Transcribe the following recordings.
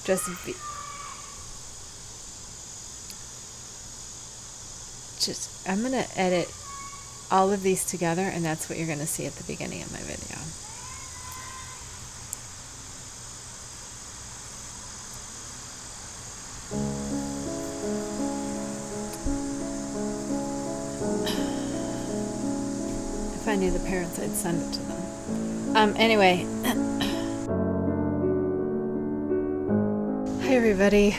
I'm going to edit all of these together, and that's what you're going to see at the beginning of my video. If I knew the parents, I'd send it to them. Anyway. Hi, everybody.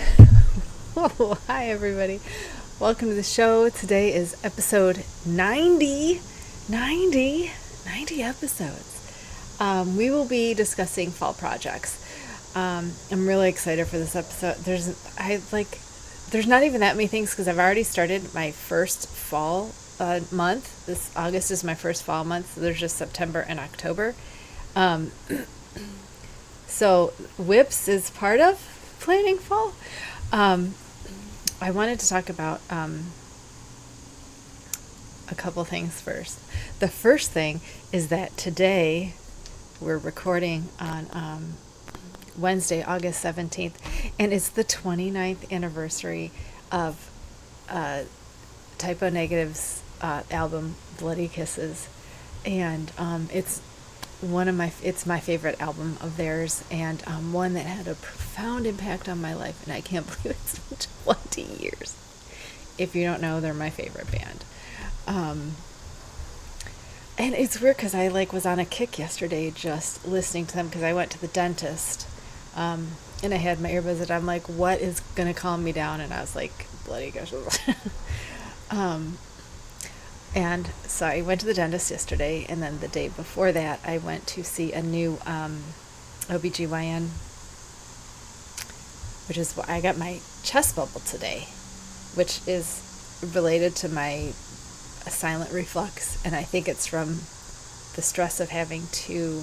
Oh, hi, everybody. Welcome to the show. Today is episode 90 episodes. We will be discussing fall projects. I'm really excited for this episode. There's not even that many things because I've already started my first fall month. This August is my first fall month. So there's just September and October. So WIPS is part of planning fall. I wanted to talk about a couple things first. The first thing is that today we're recording on Wednesday, August 17th, and it's the 29th anniversary of Typo Negative's album Bloody Kisses, and it's my favorite album of theirs, and one that had a profound impact on my life, and I can't believe it's been 20 years. If you don't know, they're my favorite band. And it's weird because I was on a kick yesterday just listening to them because I went to the dentist, and I had my earbuds and I'm like, what is gonna calm me down? And I was like, Bloody Kisses. And so I went to the dentist yesterday, and then the day before that, I went to see a new OBGYN, which is why I got my chest bubble today, which is related to my silent reflux, and I think it's from the stress of having 2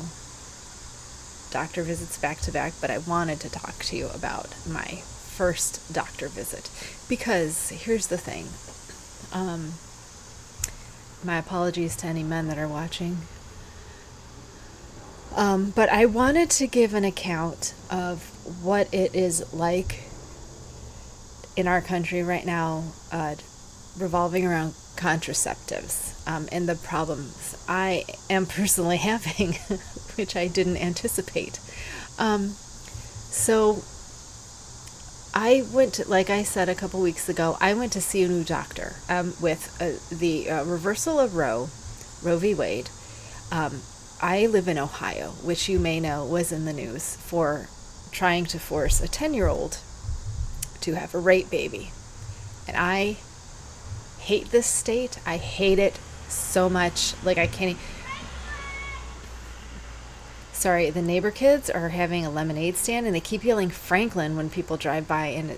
doctor visits back to back, but I wanted to talk to you about my first doctor visit, because here's the thing. My apologies to any men that are watching. But I wanted to give an account of what it is like in our country right now, revolving around contraceptives, and the problems I am personally having, which I didn't anticipate. So I went to, like I said a couple weeks ago, I went to see a new doctor with the reversal of Roe v. Wade. I live in Ohio, which you may know was in the news for trying to force a 10-year-old to have a rape baby. And I hate this state. I hate it so much. I can't. Sorry, the neighbor kids are having a lemonade stand, and they keep yelling Franklin when people drive by, and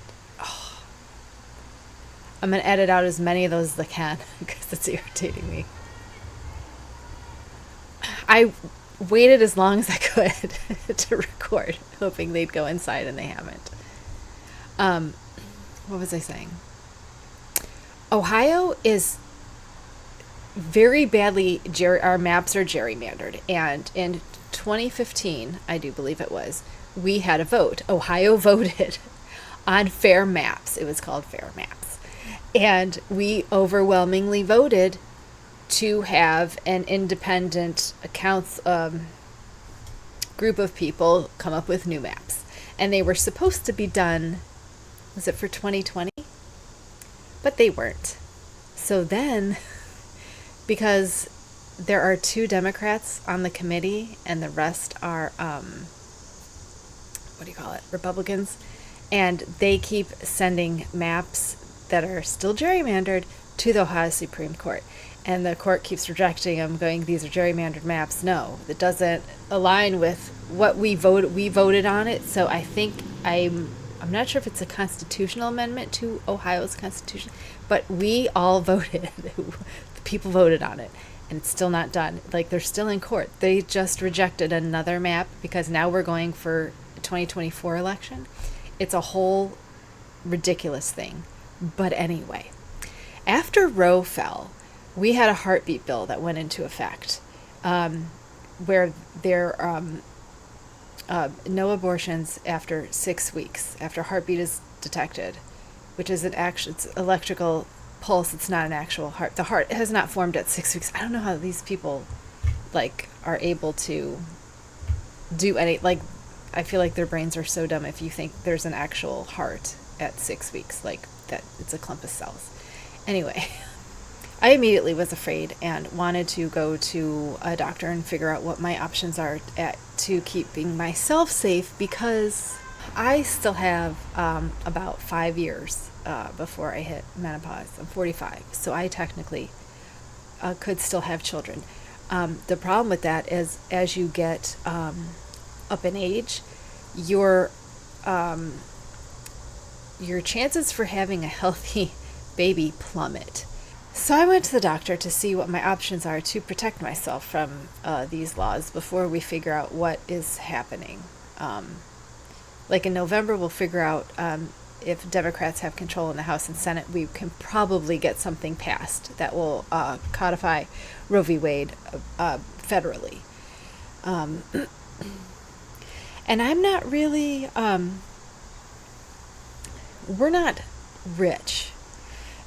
I'm going to edit out as many of those as I can because it's irritating me. I waited as long as I could to record, hoping they'd go inside, and they haven't. What was I saying? Ohio is very badly, our maps are gerrymandered, and in 2015, I do believe it was, we had a vote. Ohio voted on fair maps. It was called fair maps. And we overwhelmingly voted to have an independent group of people come up with new maps. And they were supposed to be done, was it for 2020? But they weren't. So then, because there are 2 Democrats on the committee, and the rest are, Republicans, and they keep sending maps that are still gerrymandered to the Ohio Supreme Court. And the court keeps rejecting them, going, these are gerrymandered maps. No, that doesn't align with what we voted. We voted on it, so I think I'm not sure if it's a constitutional amendment to Ohio's constitution, but we all voted. The people voted on it. And it's still not done. They're still in court. They just rejected another map because now we're going for a 2024 election. It's a whole ridiculous thing. But anyway, after Roe fell, we had a heartbeat bill that went into effect, where they're no abortions after 6 weeks, after heartbeat is detected, which is it's electrical pulse. It's not an actual heart. The heart has not formed at 6 weeks. I don't know how these people are able to do any, I feel like their brains are so dumb if you think there's an actual heart at 6 weeks, that it's a clump of cells. Anyway, I immediately was afraid and wanted to go to a doctor and figure out what my options are to keeping myself safe, because I still have about 5 years before I hit menopause. I'm 45, so I technically could still have children. The problem with that is, as you get up in age, your chances for having a healthy baby plummet. So I went to the doctor to see what my options are to protect myself from these laws before we figure out what is happening. In November, we'll figure out if Democrats have control in the House and Senate. We can probably get something passed that will codify Roe v. Wade federally. And I'm not really, we're not rich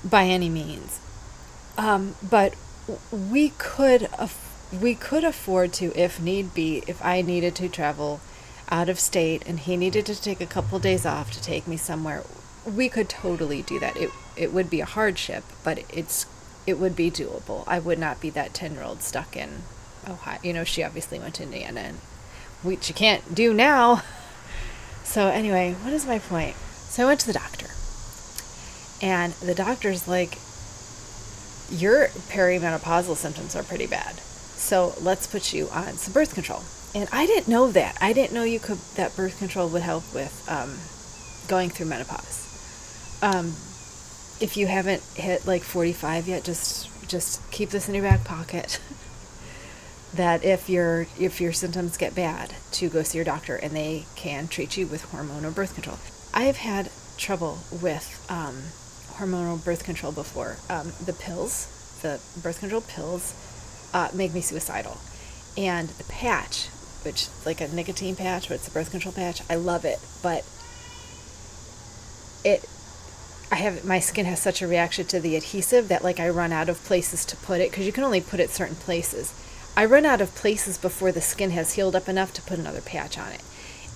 by any means. But we could afford to, if need be, if I needed to travel out of state and he needed to take a couple days off to take me somewhere, we could totally do that. It would be a hardship, but it would be doable. I would not be that 10-year-old stuck in Ohio. She obviously went to Indiana, which you can't do now. So anyway, what is my point? So I went to the doctor, and the doctor's like, your perimenopausal symptoms are pretty bad, so let's put you on some birth control. And I didn't know that. I didn't know that birth control would help with going through menopause. If you haven't hit 45 yet, just keep this in your back pocket. That if your symptoms get bad, to go see your doctor, and they can treat you with hormone or birth control. I have had trouble with hormonal birth control before. The birth control pills, make me suicidal. And the patch, which is like a nicotine patch, but it's a birth control patch, I love it, but my skin has such a reaction to the adhesive that I run out of places to put it, because you can only put it certain places. I run out of places before the skin has healed up enough to put another patch on it.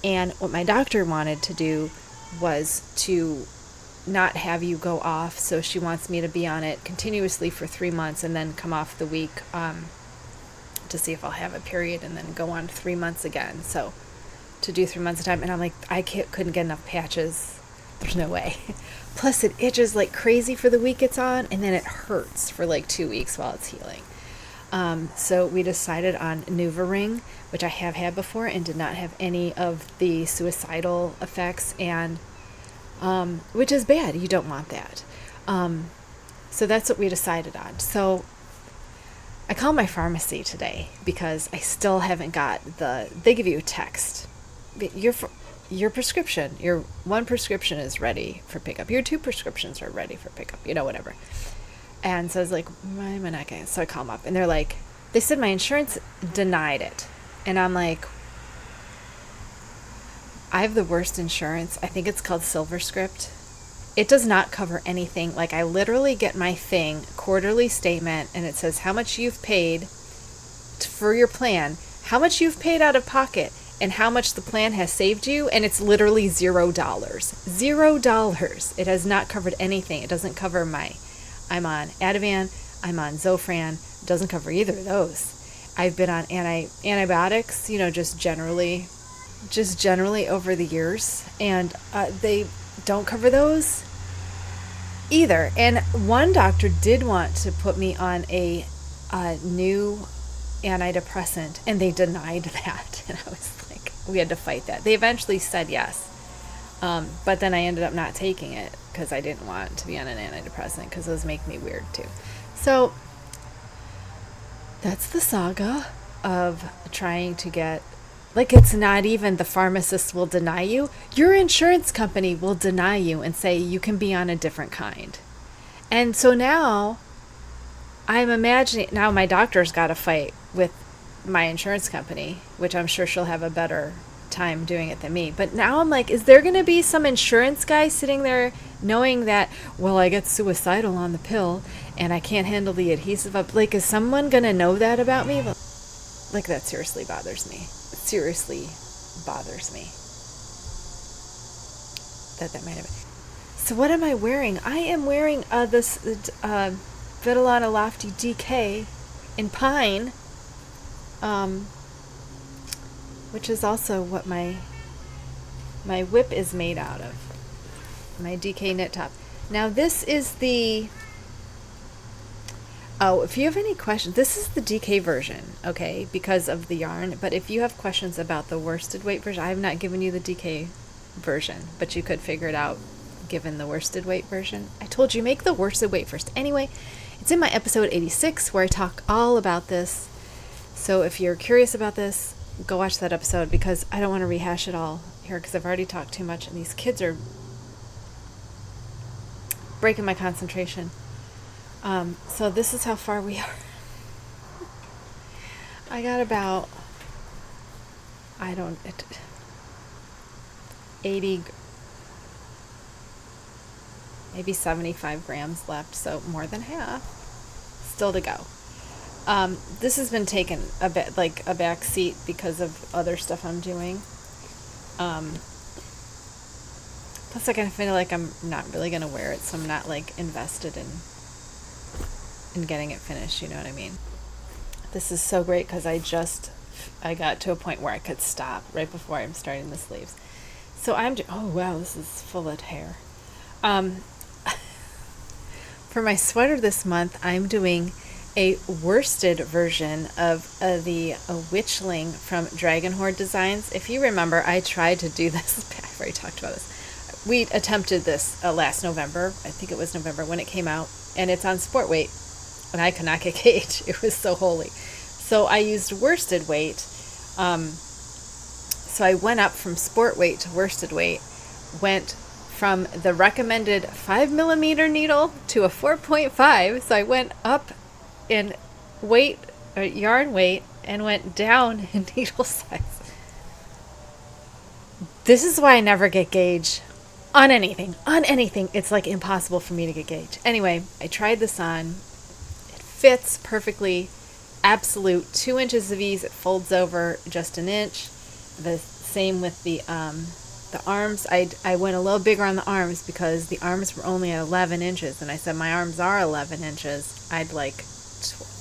And what my doctor wanted to do was to not have you go off, so she wants me to be on it continuously for 3 months and then come off the week to see if I'll have a period, and then go on 3 months again. So to do 3 months at a time, and I'm like, I couldn't get enough patches. There's no way. Plus it itches like crazy for the week it's on, and then it hurts for 2 weeks while it's healing. So we decided on NuvaRing, which I have had before and did not have any of the suicidal effects, and which is bad. You don't want that. So that's what we decided on. So I called my pharmacy today because I still haven't got they give you a text. Your prescription, your one prescription is ready for pickup. Your 2 prescriptions are ready for pickup, whatever. And so I was like, why am I not getting it? So I call them up, and they're like, they said my insurance denied it. And I'm like, I have the worst insurance. I think it's called SilverScript. It does not cover anything. I literally get my quarterly statement, and it says how much you've paid for your plan, how much you've paid out of pocket, and how much the plan has saved you, and it's literally $0. $0. It has not covered anything. It doesn't cover I'm on Ativan, I'm on Zofran. It doesn't cover either of those. I've been on antibiotics, just generally over the years, and they don't cover those either. And one doctor did want to put me on a new antidepressant, and they denied that. And I was like, we had to fight that. They eventually said yes, but then I ended up not taking it because I didn't want to be on an antidepressant, because those make me weird too. So that's the saga of trying to get, it's not even the pharmacist will deny you. Your insurance company will deny you and say you can be on a different kind. And so now I'm imagining, now my doctor's got to fight with my insurance company, which I'm sure she'll have a better time doing it than me. But now I'm like, is there going to be some insurance guy sitting there knowing that, well, I get suicidal on the pill and I can't handle the adhesive up? Like, is someone going to know that about me? Like, that seriously bothers me. It seriously bothers me. That might have been. So what am I wearing? I am wearing this Vitellana Lofty DK in pine, which is also what my whip is made out of. My DK knit top. Now this is the, if you have any questions, this is the DK version, okay, because of the yarn. But if you have questions about the worsted weight version, I have not given you the DK version, but you could figure it out given the worsted weight version. I told you, make the worsted weight first. Anyway, it's in my episode 86 where I talk all about this. So if you're curious about this, go watch that episode, because I don't want to rehash it all here because I've already talked too much and these kids are breaking my concentration. So this is how far we are. I got about, 80, maybe 75 grams left, so more than half still to go. This has been taken a bit like a back seat because of other stuff I'm doing. Plus I kind of feel like I'm not really going to wear it, so I'm not like invested in getting it finished, you know what I mean? This is so great because I got to a point where I could stop right before I'm starting the sleeves. So oh wow, this is full of hair. For my sweater this month, I'm doing a worsted version of the Witchling from Dragon Horde Designs. If you remember, I tried to do this. I've already talked about this. We attempted this last November. I think it was November when it came out, and it's on sport weight, and I could not get gauge. It was so holy. So I used worsted weight. So I went up from sport weight to worsted weight, went from the recommended 5mm needle to a 4.5. So I went up in weight, or yarn weight, and went down in needle size. This is why I never get gauge on anything. On anything, it's like impossible for me to get gauge. Anyway, I tried this on. It fits perfectly. Absolute 2 inches of ease. It folds over just an inch. The same with the arms. I went a little bigger on the arms because the arms were only at 11 inches, and I said my arms are 11 inches. I'd like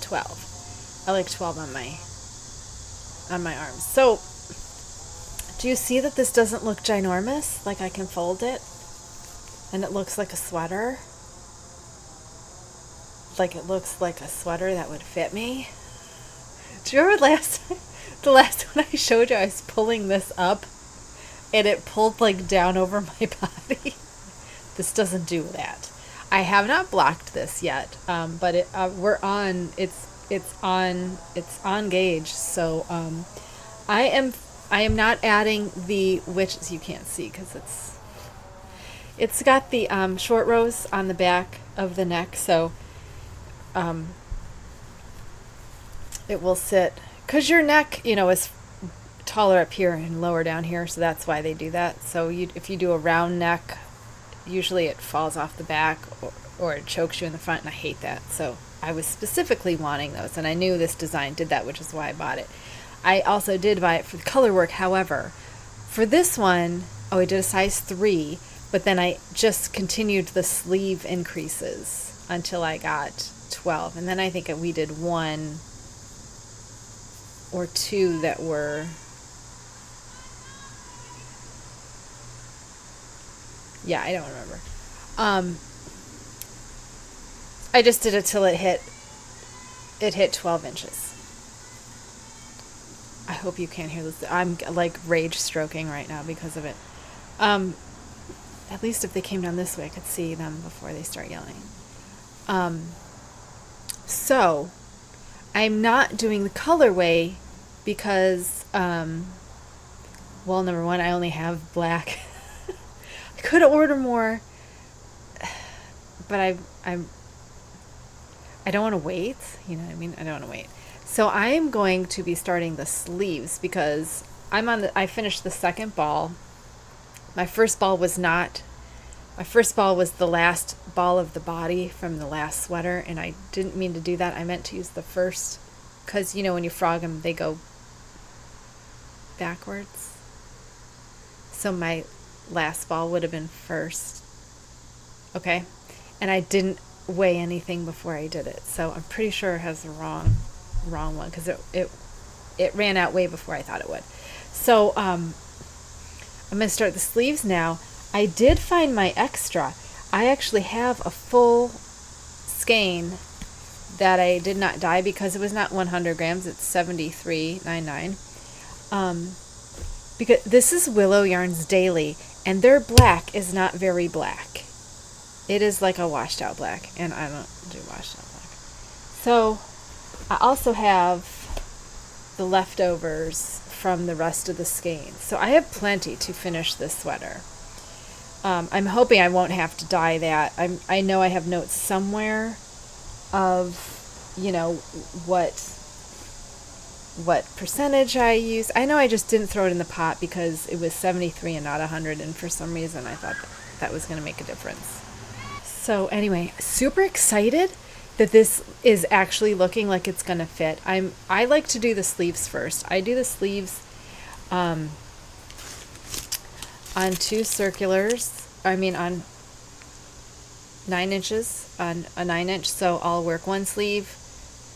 12. I like 12 on my arms. So do you see that this doesn't look ginormous? Like I can fold it and it looks like a sweater. Like it looks like a sweater that would fit me. Do you remember the last one I showed you? I was pulling this up and it pulled like down over my body. This doesn't do that. I have not blocked this yet, but we're on. It's on gauge. So I am not adding the which you can't see because it's got the short rows on the back of the neck, so it will sit, because your neck, is taller up here and lower down here, so that's why they do that. So if you do a round neck, usually it falls off the back or it chokes you in the front, and I hate that. So I was specifically wanting those, and I knew this design did that, which is why I bought it. I also did buy it for the color work. However, for this one, I did a size 3, but then I just continued the sleeve increases until I got 12. And then I think we did 1 or 2 that were, I don't remember. I just did it till it hit 12 inches. I hope you can't hear this. I'm like rage stroking right now because of it. At least if they came down this way, I could see them before they start yelling. So I'm not doing the colorway because, number one, I only have black. I could order more, but I don't want to wait. You know what I mean? I don't want to wait. So I am going to be starting the sleeves because I finished the second ball. My first ball was the last ball of the body from the last sweater, and I didn't mean to do that. I meant to use the first, because, when you frog them, they go backwards. So my last ball would have been first. Okay? And I didn't weigh anything before I did it. So I'm pretty sure it has the wrong one, because it ran out way before I thought it would. So I'm going to start the sleeves now. I did find my extra. I actually have a full skein that I did not dye because it was not 100 grams. It's 73.99. Because this is Willow Yarns Daily, and their black is not very black. It is like a washed out black, and I don't do washed out black. So I also have the leftovers from the rest of the skein. So I have plenty to finish this sweater. I'm hoping I won't have to dye that. I know I have notes somewhere of, what percentage I use. I know I just didn't throw it in the pot because it was 73 and not 100, and for some reason I thought that was going to make a difference. So anyway, super excited that this is actually looking like it's going to fit. I like to do the sleeves first. I do the sleeves on 2 circulars. On 9 inches, on a 9-inch. So I'll work one sleeve,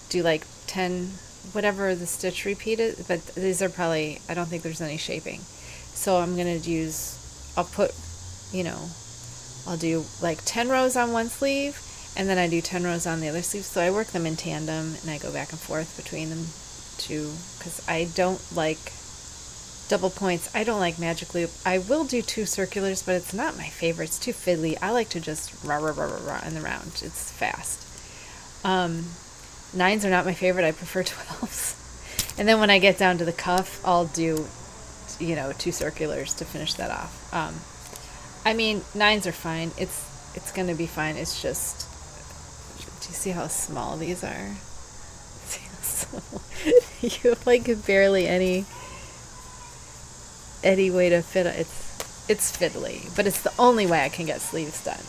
do like 10, whatever the stitch repeat is, but these are probably, I don't think there's any shaping. So I'm going to I'll do like 10 rows on one sleeve, and then I do 10 rows on the other sleeve. So I work them in tandem, and I go back and forth between them two, because I don't like double points. I don't like magic loop. I will do 2 circulars, but it's not my favorite. It's too fiddly. I like to just rah in the round. It's fast. 9s are not my favorite. I prefer 12s. And then when I get down to the cuff, I'll do, 2 circulars to finish that off. 9s are fine. It's going to be fine. It's just, do you see how small these are? You have like barely any way to fit it. It's fiddly, but it's the only way I can get sleeves done.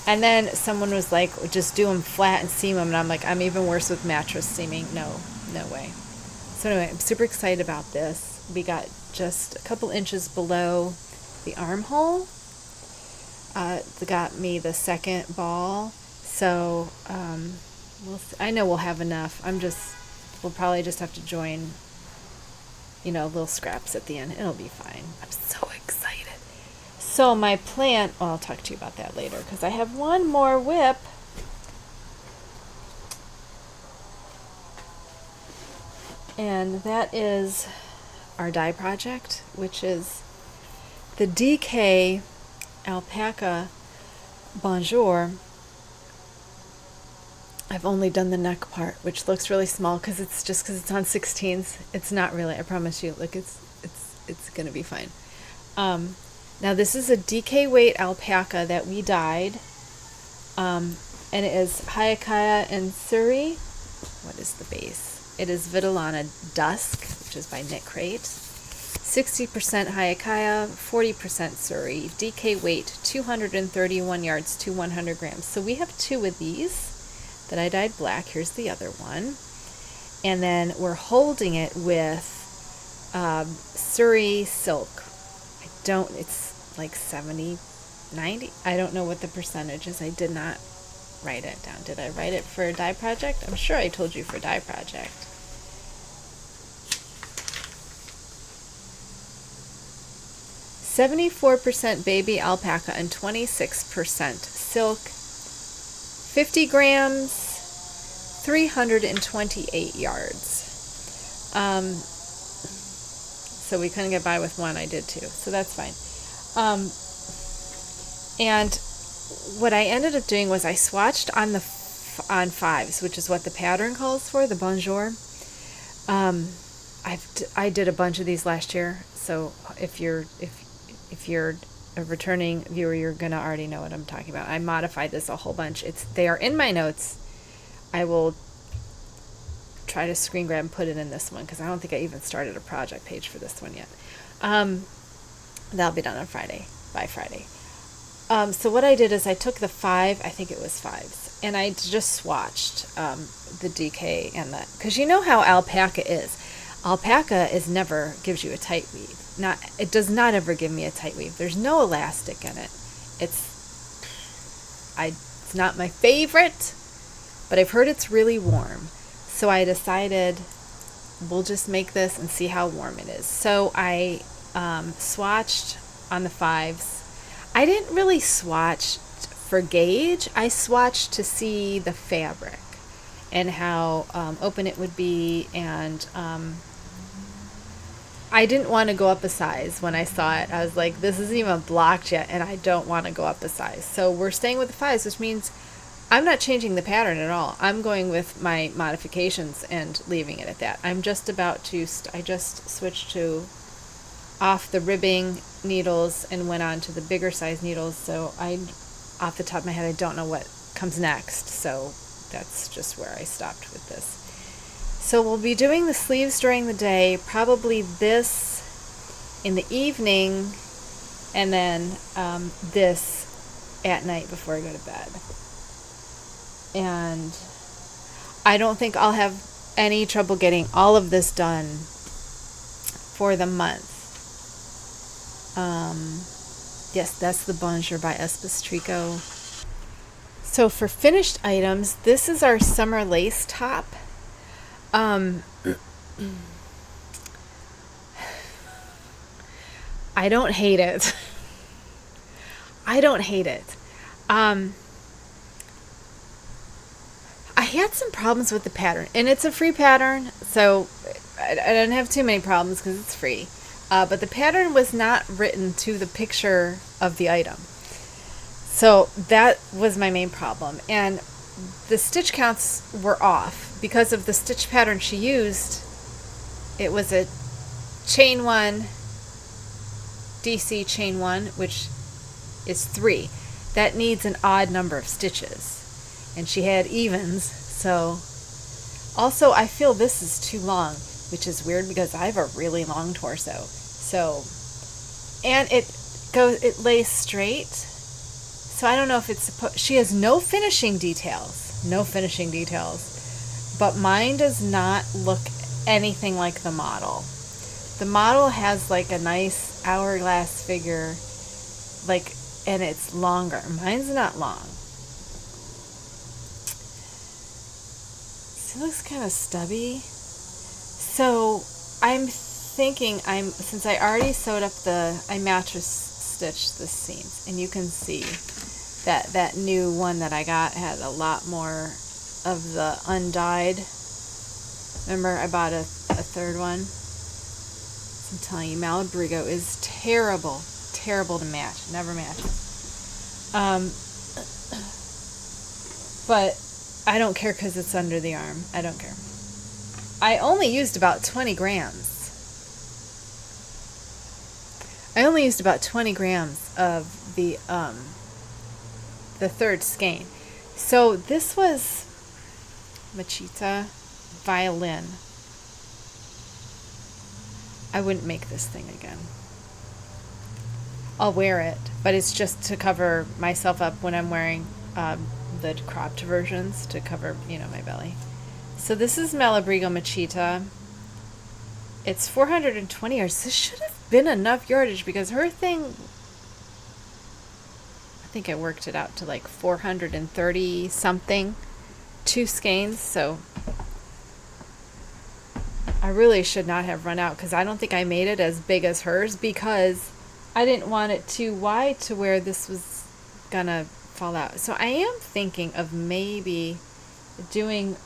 And then someone was like, just do them flat and seam them, and I'm like, I'm even worse with mattress seaming. No way. So anyway, I'm super excited about this. We got just a couple inches below the armhole. They got me the second ball, so I know we'll have enough. We'll probably just have to join little scraps at the end. It'll be fine. I'm so excited. So my plan, I'll talk to you about that later, because I have one more whip. And that is our dye project, which is the DK Alpaca Bonjour. I've only done the neck part, which looks really small because it's on 16s. It's not really, I promise you. Look, it's going to be fine. Now this is a DK weight alpaca that we dyed. And it is Hayakaya and Suri. What is the base? It is Vitellana Dusk, which is by Knitcrate. 60% Hayakaya, 40% Suri. DK weight 231 yards to 100 grams. So we have 2 of these that I dyed black. Here's the other one. And then we're holding it with Suri silk. It's like 70, 90. I don't know what the percentage is. I did not write it down. Did I write it for a dye project? I'm sure I told you for dye project. %, baby alpaca and 26% silk. 50 grams, 328 yards. So we couldn't get by with one. I did 2, so that's fine. And what I ended up doing was I swatched on 5s, which is what the pattern calls for, the Bonjour. I did a bunch of these last year, so if you're a returning viewer, you're gonna already know what I'm talking about. I modified this a whole bunch. They are in my notes. I will try to screen grab and put it in this one because I don't think I even started a project page for this one yet. That'll be done on Friday, by Friday. So what I did is I took the 5, I think it was 5s, and I just swatched the DK and the, because you know how alpaca is. Alpaca never gives you a tight weave. It does not ever give me a tight weave. There's no elastic in it. It's not my favorite, but I've heard it's really warm. So I decided we'll just make this and see how warm it is. So I swatched on the 5s. I didn't really swatch for gauge. I swatched to see the fabric and how open it would be, and I didn't want to go up a size when I saw it. I was like, this isn't even blocked yet, and I don't want to go up a size. So we're staying with the 5s, which means I'm not changing the pattern at all. I'm going with my modifications and leaving it at that. I'm just about to, I just switched to off the ribbing needles and went on to the bigger size needles. So off the top of my head, I don't know what comes next. So that's just where I stopped with this. So we'll be doing the sleeves during the day, probably this in the evening, and then this at night before I go to bed. And I don't think I'll have any trouble getting all of this done for the month. Yes, that's the Bonjour by Espestrico. So for finished items, this is our summer lace top. I don't hate it. I don't hate it. I had some problems with the pattern, and it's a free pattern, so I don't have too many problems because it's free. But the pattern was not written to the picture of the item. So that was my main problem. And the stitch counts were off because of the stitch pattern she used. It was a chain 1, DC chain 1, which is 3. That needs an odd number of stitches. And she had evens, so also I feel this is too long, which is weird because I have a really long torso. So, and it lays straight. So I don't know if it's she has no finishing details, but mine does not look anything like the model. The model has like a nice hourglass figure, like, and it's longer. Mine's not long. It looks kind of stubby. So I'm thinking since I already sewed up I mattress stitched the seams, and you can see that new one that I got had a lot more of the undyed. Remember, I bought a third one. So I'm telling you, Malebrigo is terrible to match. Never matches. But I don't care because it's under the arm. I don't care. I only used about 20 grams. I only used about 20 grams of the third skein. So this was Machita violin. I wouldn't make this thing again. I'll wear it, but it's just to cover myself up when I'm wearing the cropped versions to cover, my belly. So this is Malebrigo Machita. It's 420 yards. This should have been enough yardage because her thing, I think I worked it out to like 430 something, 2 skeins. So I really should not have run out because I don't think I made it as big as hers because I didn't want it too wide to where this was gonna fall out. So I am thinking of maybe doing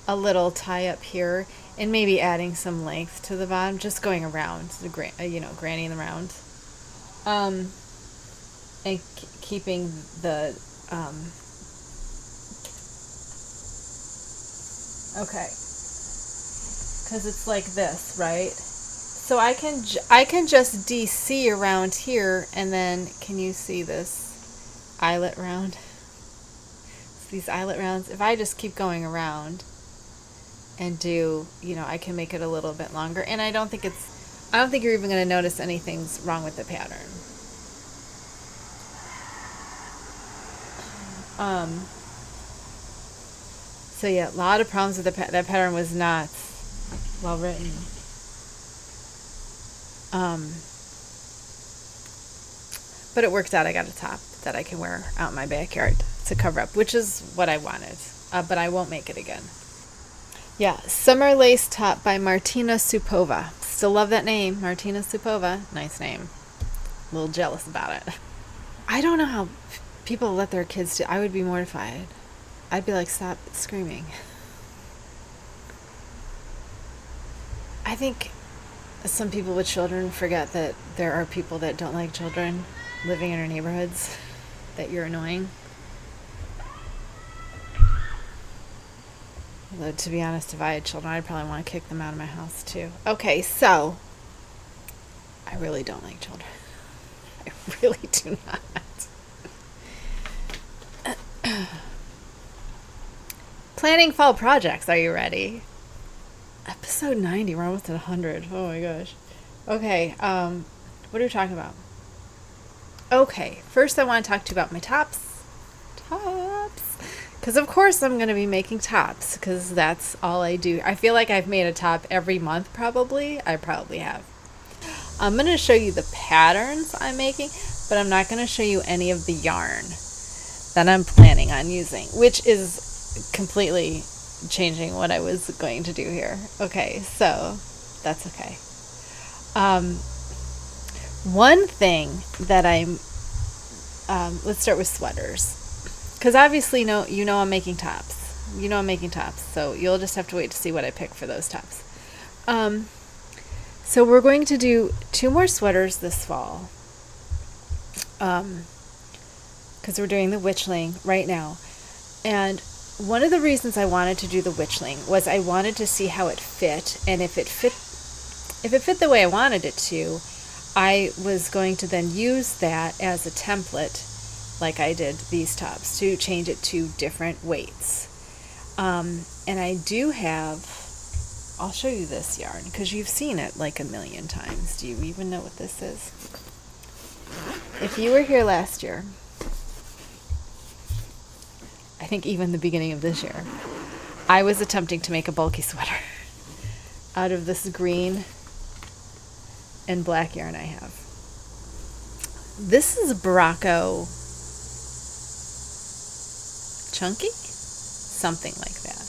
a little tie up here and maybe adding some length to the bottom, just going around the grannying around, and keeping the okay, because it's like this, right? So I can just DC around here, and then can you see this eyelet round? these eyelet rounds, if I just keep going around and do, I can make it a little bit longer. And I don't think you're even going to notice anything's wrong with the pattern. So yeah, a lot of problems with that pattern was not well written. But it worked out. I got a top that I can wear out in my backyard to cover up, which is what I wanted. But I won't make it again. Yeah, Summer Lace Top by Martina Supova. Still love that name, Martina Supova. Nice name. A little jealous about it. I don't know how people let their kids do. I would be mortified. I'd be like, stop screaming. I think some people with children forget that there are people that don't like children living in our neighborhoods, that you're annoying. Although, to be honest, if I had children, I'd probably want to kick them out of my house too. Okay, so I really don't like children. I really do not. Planning fall projects. Are you ready? Episode 90. We're almost at 100. Oh my gosh. Okay. What are we talking about? Okay. First, I want to talk to you about my tops. Because of course I'm going to be making tops. Because that's all I do. I feel like I've made a top every month. Probably. I probably have. I'm going to show you the patterns I'm making, but I'm not going to show you any of the yarn that I'm planning on using, which is completely changing what I was going to do here. Okay, so that's okay. One thing that let's start with sweaters, because obviously I'm making tops. I'm making tops, so you'll just have to wait to see what I pick for those tops. So we're going to do 2 more sweaters this fall, because we're doing the Witchling right now. And one of the reasons I wanted to do the Witchling was I wanted to see how it fit, and if it fit the way I wanted it to, I was going to then use that as a template, like I did these tops, to change it to different weights. And I do have, I'll show you this yarn, because you've seen it like a million times. Do you even know what this is? If you were here last year, I think even the beginning of this year, I was attempting to make a bulky sweater out of this green and black yarn I have. This is Burdock Chunky? Something like that.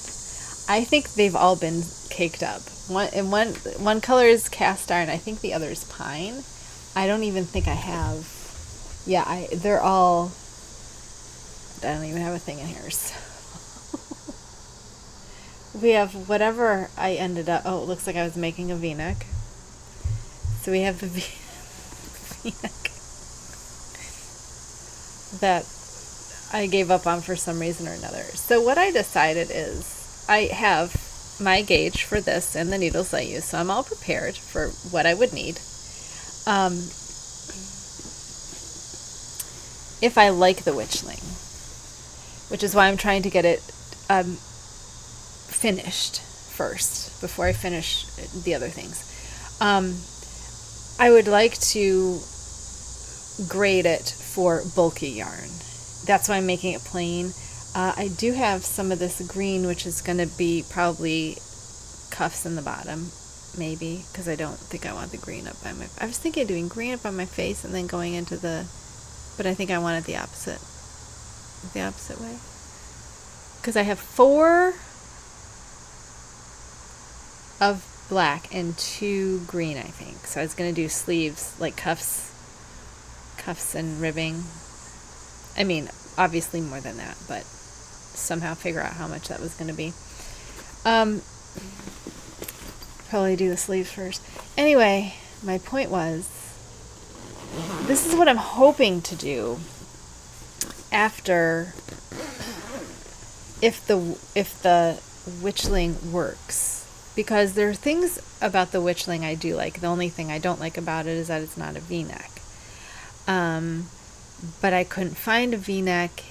I think they've all been caked up. One color is cast iron. I think the other is pine. I don't even think I have. Yeah, they're all. I don't even have a thing in here. So. We have whatever I ended up. Oh, it looks like I was making a V-neck. So we have the V-neck that I gave up on for some reason or another. So what I decided is I have my gauge for this and the needles I use, so I'm all prepared for what I would need. If I like the Witchling, which is why I'm trying to get it finished first before I finish the other things. I would like to grade it for bulky yarn. That's why I'm making it plain. I do have some of this green, which is going to be probably cuffs in the bottom, maybe, because I don't think I want the green up by my... I was thinking of doing green up on my face and then going into the... But I think I want it the opposite way. Because I have 4 of black and 2 green, I think. So I was going to do sleeves, like cuffs and ribbing. I mean, obviously more than that, but somehow figure out how much that was going to be. Probably do the sleeves first. Anyway, my point was, this is what I'm hoping to do after, if the Witchling works. Because there are things about the Witchling I do like. The only thing I don't like about it is that it's not a V-neck. But I couldn't find a V-neck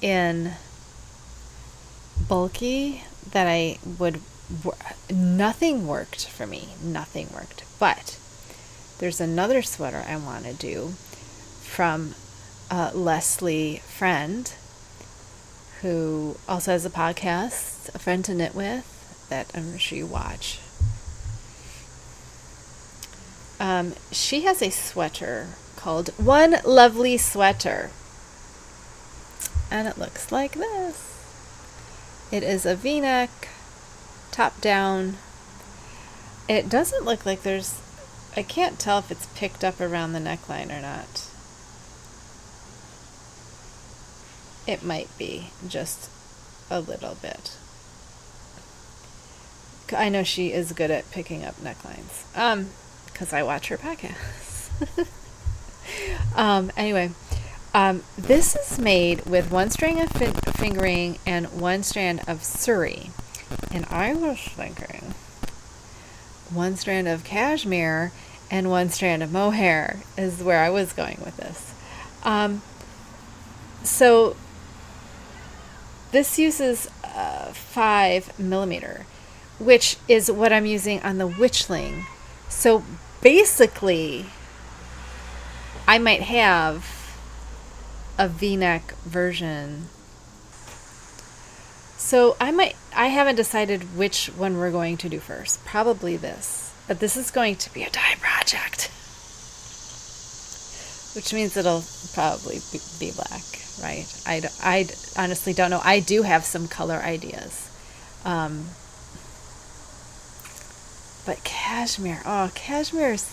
in bulky that nothing worked for me. Nothing worked. But there's another sweater I want to do from Leslie Friend, who also has a podcast, A Friend to Knit With, that I'm sure you watch. She has a sweater called One Lovely Sweater. And it looks like this. It is a V-neck, top down. It doesn't look like I can't tell if it's picked up around the neckline or not. It might be just a little bit. I know she is good at picking up necklines. Because I watch her podcasts. Anyway, this is made with one strand of fingering and one strand of suri. And I was thinking one strand of cashmere and one strand of mohair is where I was going with this. So this uses 5mm, which is what I'm using on the Witchling. So basically, I might have a V-neck version. So I haven't decided which one we're going to do first. Probably this. But this is going to be a dye project. Which means it'll probably be black, right? I honestly don't know. I do have some color ideas. But cashmere is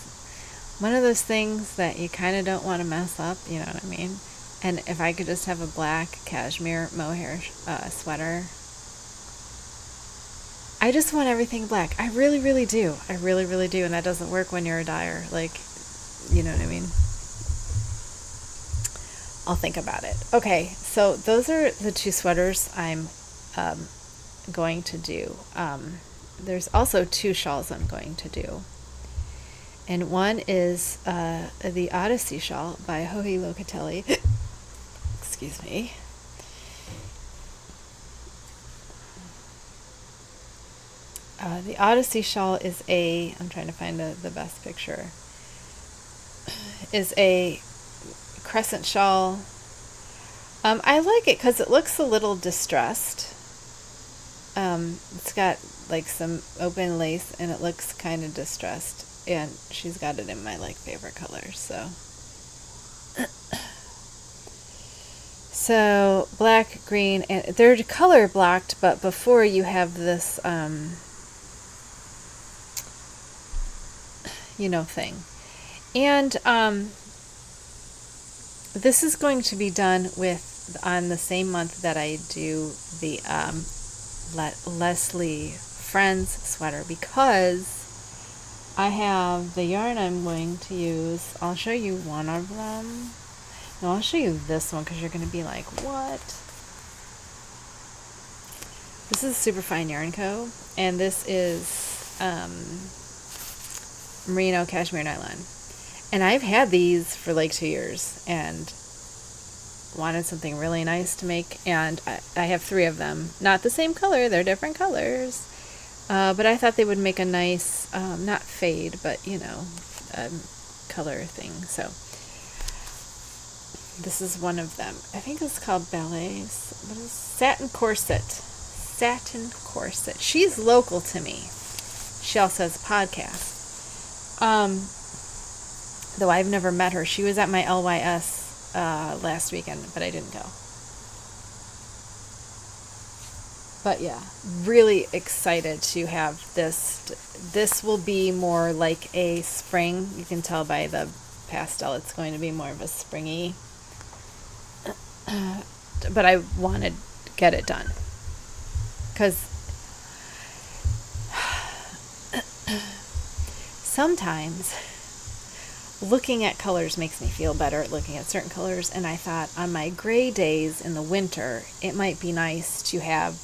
one of those things that you kind of don't want to mess up, you know what I mean? And if I could just have a black cashmere mohair sweater, I just want everything black. I really, really do. I really, really do. And that doesn't work when you're a dyer. Like, you know what I mean? I'll think about it. Okay, so those are the two sweaters I'm going to do. There's also two shawls I'm going to do. And one is the Odyssey Shawl by Joji Locatelli. Excuse me. The Odyssey Shawl is I'm trying to find the best picture, is a crescent shawl. I like it because it looks a little distressed. It's got like some open lace and it looks kind of distressed. And she's got it in my favorite colors. So black, green, and they're color blocked, but before you have this thing. And this is going to be done on the same month that I do the Leslie Friends sweater, because I have the yarn I'm going to use. I'll show you one of them. No, I'll show you this one because you're going to be like, what? This is Superfine Yarn Co. And this is merino cashmere nylon. And I've had these for 2 years and wanted something really nice to make. And I have 3 of them. Not the same color. They're different colors. But I thought they would make a nice, not fade, but, color thing. So this is one of them. I think it's called Ballet. What is Satin Corset. Satin Corset. She's local to me. She also has a podcast. Though I've never met her. She was at my LYS last weekend, but I didn't go. But yeah, really excited to have this. This will be more like a spring. You can tell by the pastel it's going to be more of a springy. But I want to get it done. Because sometimes looking at colors makes me feel better at looking at certain colors. And I thought on my gray days in the winter, it might be nice to have,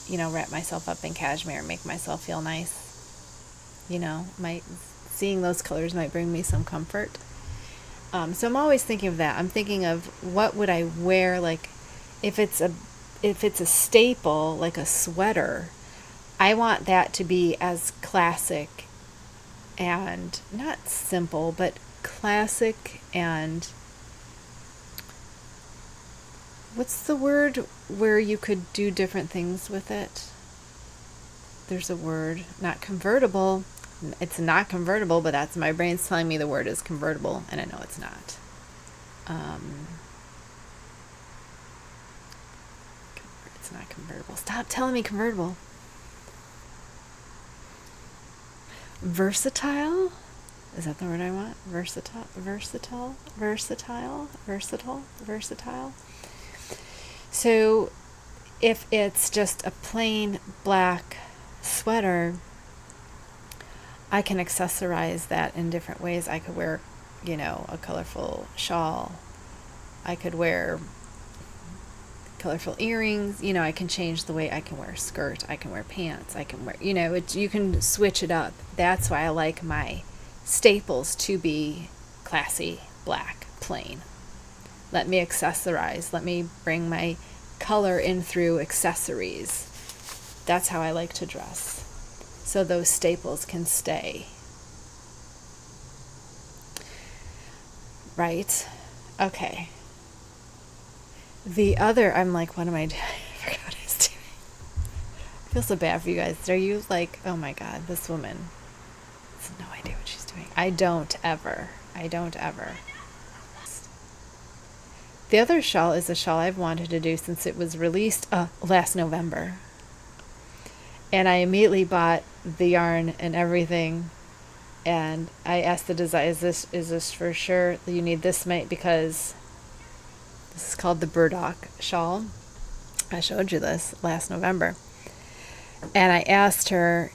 wrap myself up in cashmere and make myself feel nice. Seeing those colors might bring me some comfort. So I'm always thinking of that. I'm thinking of what would I wear, if it's if it's a staple, like a sweater, I want that to be as classic and not simple, but classic and what's the word where you could do different things with it? There's a word, not convertible. It's not convertible, but that's my brain's telling me the word is convertible, and I know it's not. It's not convertible. Stop telling me convertible. Versatile? Is that the word I want? Versatile? So if it's just a plain black sweater, I can accessorize that in different ways. I could wear, a colorful shawl. I could wear colorful earrings. I can change the way I can wear a skirt. I can wear pants. I can wear, you can switch it up. That's why I like my staples to be classy, black, plain. Let me accessorize. Let me bring my color in through accessories. That's how I like to dress. So those staples can stay. Right? Okay. The other, I'm like, what am I doing? I forgot what I was doing. I feel so bad for you guys. Are you like, oh my God, this woman has no idea what she's doing? I don't ever. The other shawl is a shawl I've wanted to do since it was released last November. And I immediately bought the yarn and everything. And I asked the designer, is this for sure? You need this mate because this is called the Burdock Shawl. I showed you this last November. And I asked her,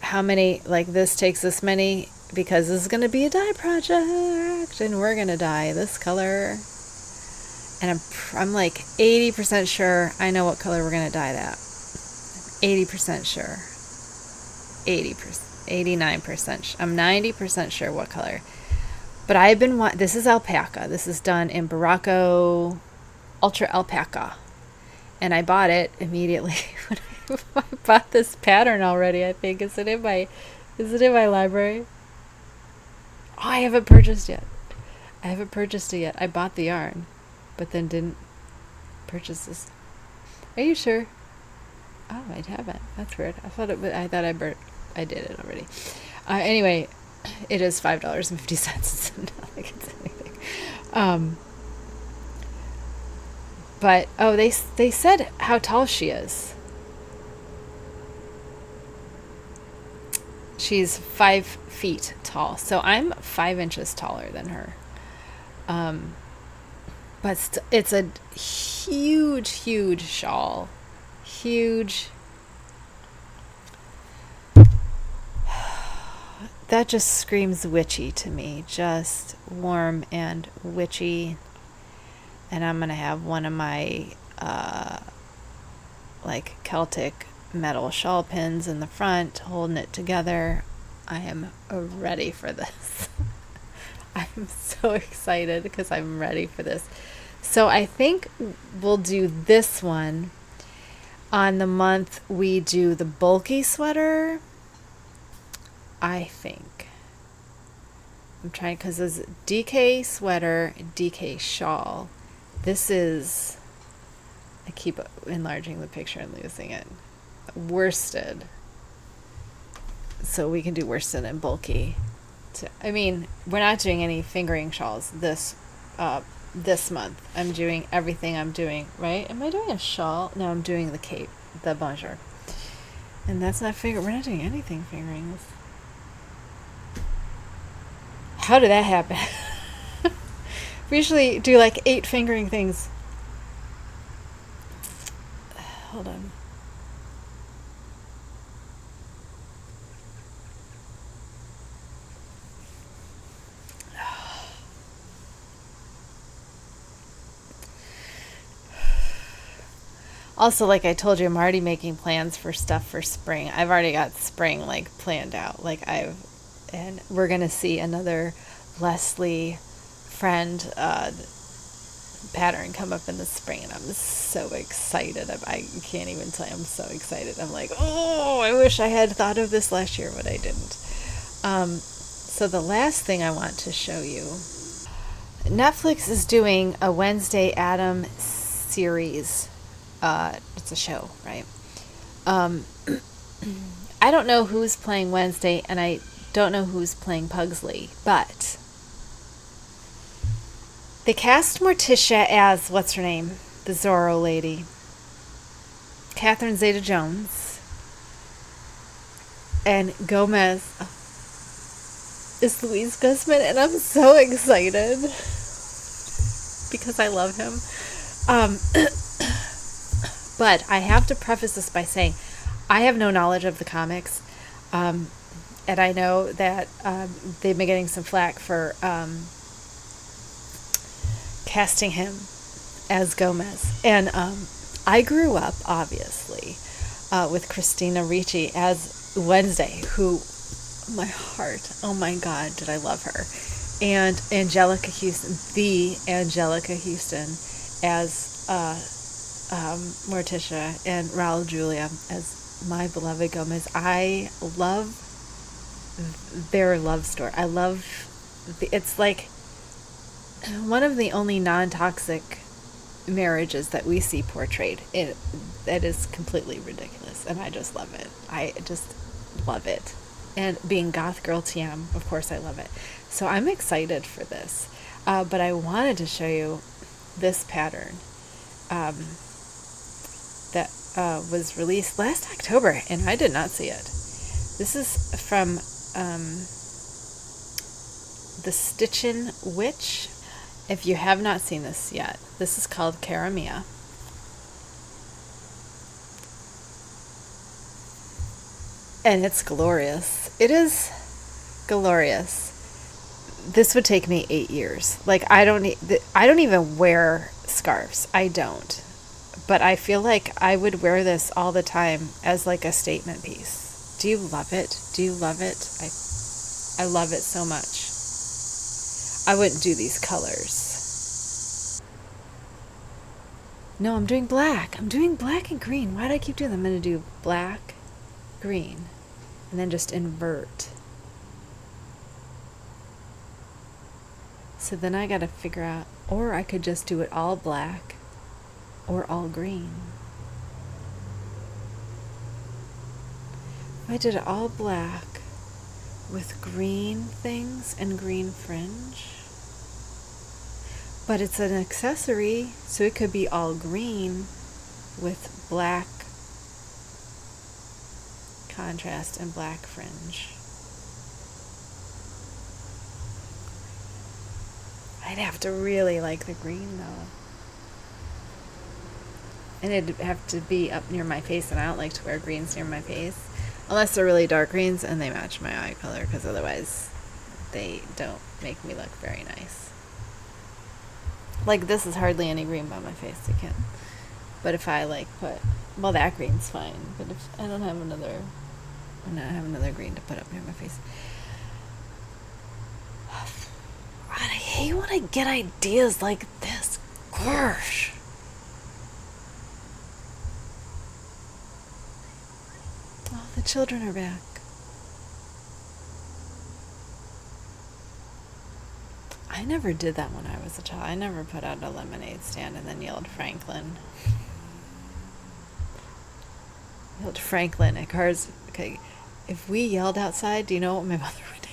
how many, like this takes this many, because this is going to be a dye project and we're going to dye this color. And I'm like 80% sure I know what color we're going to dye that. 80% sure. 89%. I'm 90% sure what color. But I've been this is alpaca. This is done in Barocco Ultra Alpaca. And I bought it immediately when I bought this pattern already, I think. Is it in my library? Oh, I haven't purchased it yet. I bought the yarn, but then didn't purchase this. Are you sure? Oh, I haven't. That's weird. I thought I did it already. Anyway, it is $5.50. It's not like it's anything. But they said how tall she is. She's 5 feet tall, so I'm 5 inches taller than her. But it's a huge shawl. Huge. That just screams witchy to me. Just warm and witchy. And I'm going to have one of my like Celtic metal shawl pins in the front holding it together. I am ready for this. I'm so excited because I'm ready for this. So I think we'll do this one on the month we do the bulky sweater. I think. I'm trying because there's DK sweater, DK shawl. This is, I keep enlarging the picture and losing it. Worsted. So we can do worsted and bulky. We're not doing any fingering shawls this month. I'm doing everything I'm doing, right? Am I doing a shawl? No, I'm doing the cape, the Bonjour. And that's not we're not doing anything fingering this. How did that happen? We usually do like 8 fingering things. Hold on. Also, like I told you, I'm already making plans for stuff for spring. I've already got spring like planned out. And we're gonna see another Leslie friend pattern come up in the spring, and I'm so excited. I can't even tell you, I'm so excited. I'm like, oh, I wish I had thought of this last year, but I didn't. So the last thing I want to show you, Netflix is doing a Wednesday Adam series. It's a show, right? I don't know who's playing Wednesday, and I don't know who's playing Pugsley, but they cast Morticia as, what's her name? The Zorro lady. Catherine Zeta-Jones. And Gomez is Louise Guzman, and I'm so excited because I love him. But I have to preface this by saying I have no knowledge of the comics, and I know that they've been getting some flack for casting him as Gomez. And I grew up, obviously, with Christina Ricci as Wednesday, who, my heart, oh my God, did I love her. And Angelica Houston, the Angelica Houston, as Morticia, and Raul Julia as my beloved Gomez. I love their love story. I love, it's like one of the only non-toxic marriages that we see portrayed. That is completely ridiculous, and I just love it. I just love it. And being goth girl TM, of course I love it. So I'm excited for this. But I wanted to show you this pattern that was released last October, and I did not see it. This is from the Stitchin' Witch. If you have not seen this yet, this is called Cara Mia. And it's glorious. It is glorious. This would take me 8 years. Like, I don't even wear scarves. I don't. But I feel like I would wear this all the time as like a statement piece. Do you love it? Do you love it? I love it so much. I wouldn't do these colors. No, I'm doing black. I'm doing black and green. Why do I keep doing that? I'm going to do black, green, and then just invert. So then I got to figure out, or I could just do it all black or all green. If I did it all black with green things and green fringe, but it's an accessory, so it could be all green with black contrast and black fringe. I'd have to really like the green though. And it'd have to be up near my face, and I don't like to wear greens near my face. Unless they're really dark greens and they match my eye color, because otherwise they don't make me look very nice. Like, this is hardly any green by my face, you can't. But if I like put, well, that green's fine. But if I don't have another green to put up near my face. God, I hate when I get ideas like this. Gosh. Oh, the children are back. I never did that when I was a child. I never put out a lemonade stand and then yelled Franklin. Yelled Franklin at cars. Okay, if we yelled outside, do you know what my mother would do?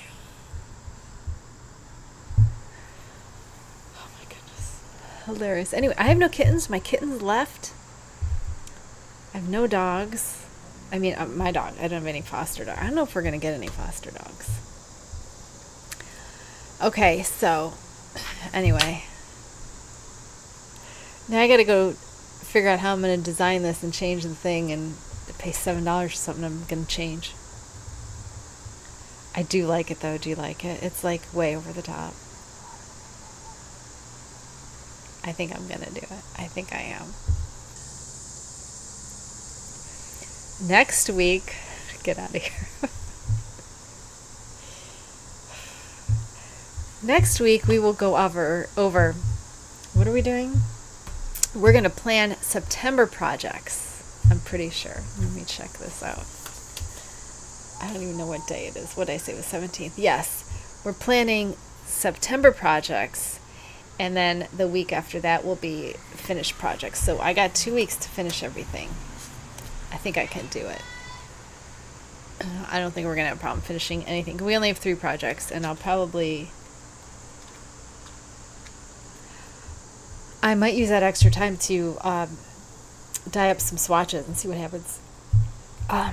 Oh my goodness. Hilarious. Anyway, I have no kittens. My kittens left. I have no dogs. I mean, my dog. I don't have any foster dogs. I don't know if we're going to get any foster dogs. Okay, so, anyway. Now I got to go figure out how I'm going to design this and change the thing and pay $7 for something I'm going to change. I do like it, though. Do you like it? It's, like, way over the top. I think I'm going to do it. I think I am. Next week, get out of here. Next week, we will go over What are we doing? We're going to plan September projects. I'm pretty sure. Let me check this out. I don't even know what day it is. What did I say? It was 17th. Yes. We're planning September projects, and then the week after that will be finished projects. So I got 2 weeks to finish everything. I think I can do it. I don't think we're going to have a problem finishing anything. We only have 3 projects, and I might use that extra time to dye up some swatches and see what happens.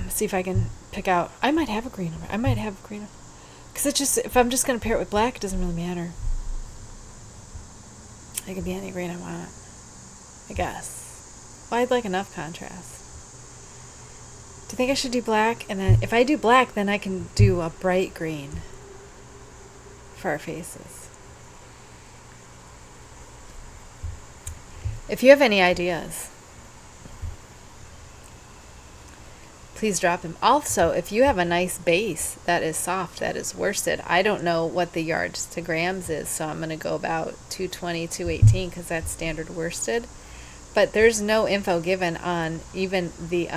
See if I can pick out. I might have a green. Because if I'm just going to pair it with black, it doesn't really matter. It can be any green I want, I guess. Well, I'd like enough contrast. Do you think I should do black? And then if I do black, then I can do a bright green for our faces. If you have any ideas, please drop them. Also, if you have a nice base that is soft, that is worsted, I don't know what the yards to grams is, so I'm going to go about 220, 218 because that's standard worsted. But there's no info given on even the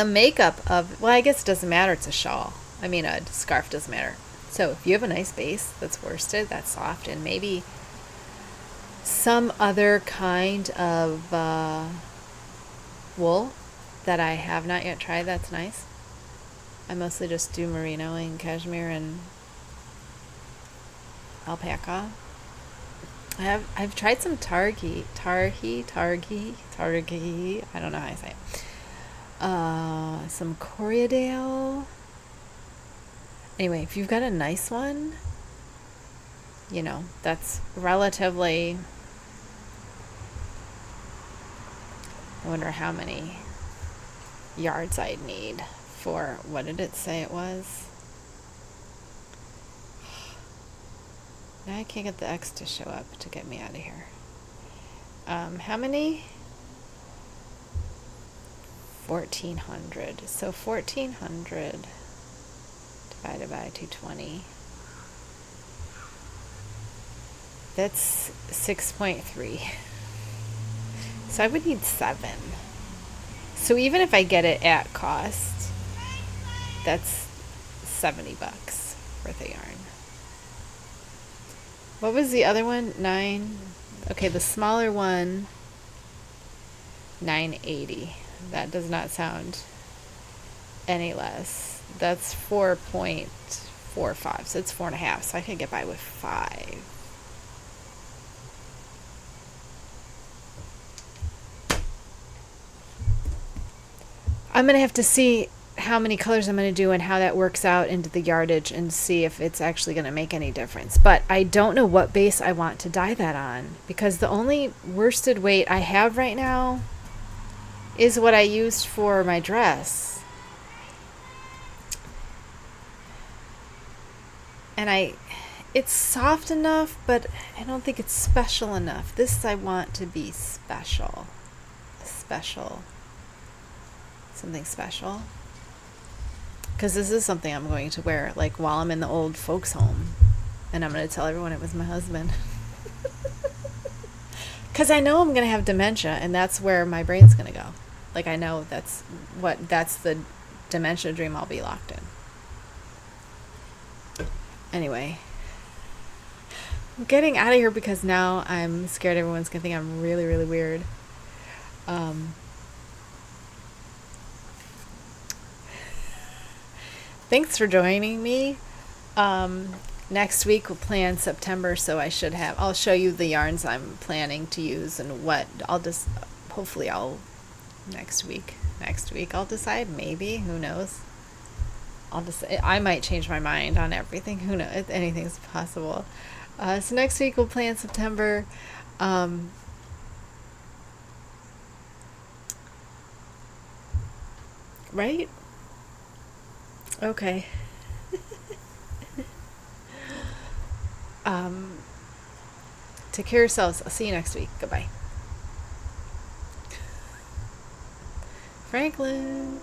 makeup of, well, I guess it doesn't matter, it's a shawl. I mean, a scarf doesn't matter. So if you have a nice base that's worsted, that's soft, and maybe some other kind of wool that I have not yet tried, that's nice. I mostly just do merino and cashmere and alpaca. I've tried some targi, I don't know how I say it. Some Corriedale. Anyway, if you've got a nice one, that's relatively, I wonder how many yards I'd need for, what did it say it was? Now I can't get the X to show up to get me out of here. How many? 1,400. So 1,400 divided by 220. That's 6.3. So I would need 7. So even if I get it at cost, that's $70 worth of yarn. What was the other one? 9. Okay, the smaller one, 980. That does not sound any less. That's 4.45. So it's 4.5. So I could get by with 5. I'm going to have to see how many colors I'm going to do and how that works out into the yardage and see if it's actually going to make any difference. But I don't know what base I want to dye that on, because the only worsted weight I have right now is what I used for my dress. And it's soft enough, but I don't think it's special enough. This I want to be special. Something special. Because this is something I'm going to wear, like, while I'm in the old folks' home. And I'm going to tell everyone it was my husband. Because I know I'm going to have dementia, and that's where my brain's going to go. Like, I know that's the dementia dream I'll be locked in. Anyway. I'm getting out of here because now I'm scared everyone's going to think I'm really, really weird. Thanks for joining me. Next week we'll plan September, so I'll show you the yarns I'm planning to use and what next week I'll decide, maybe, who knows. I might change my mind on everything, who knows, anything's possible. So next week we'll plan September. Right? Okay. Take care of yourselves. I'll see you next week. Goodbye. Franklin.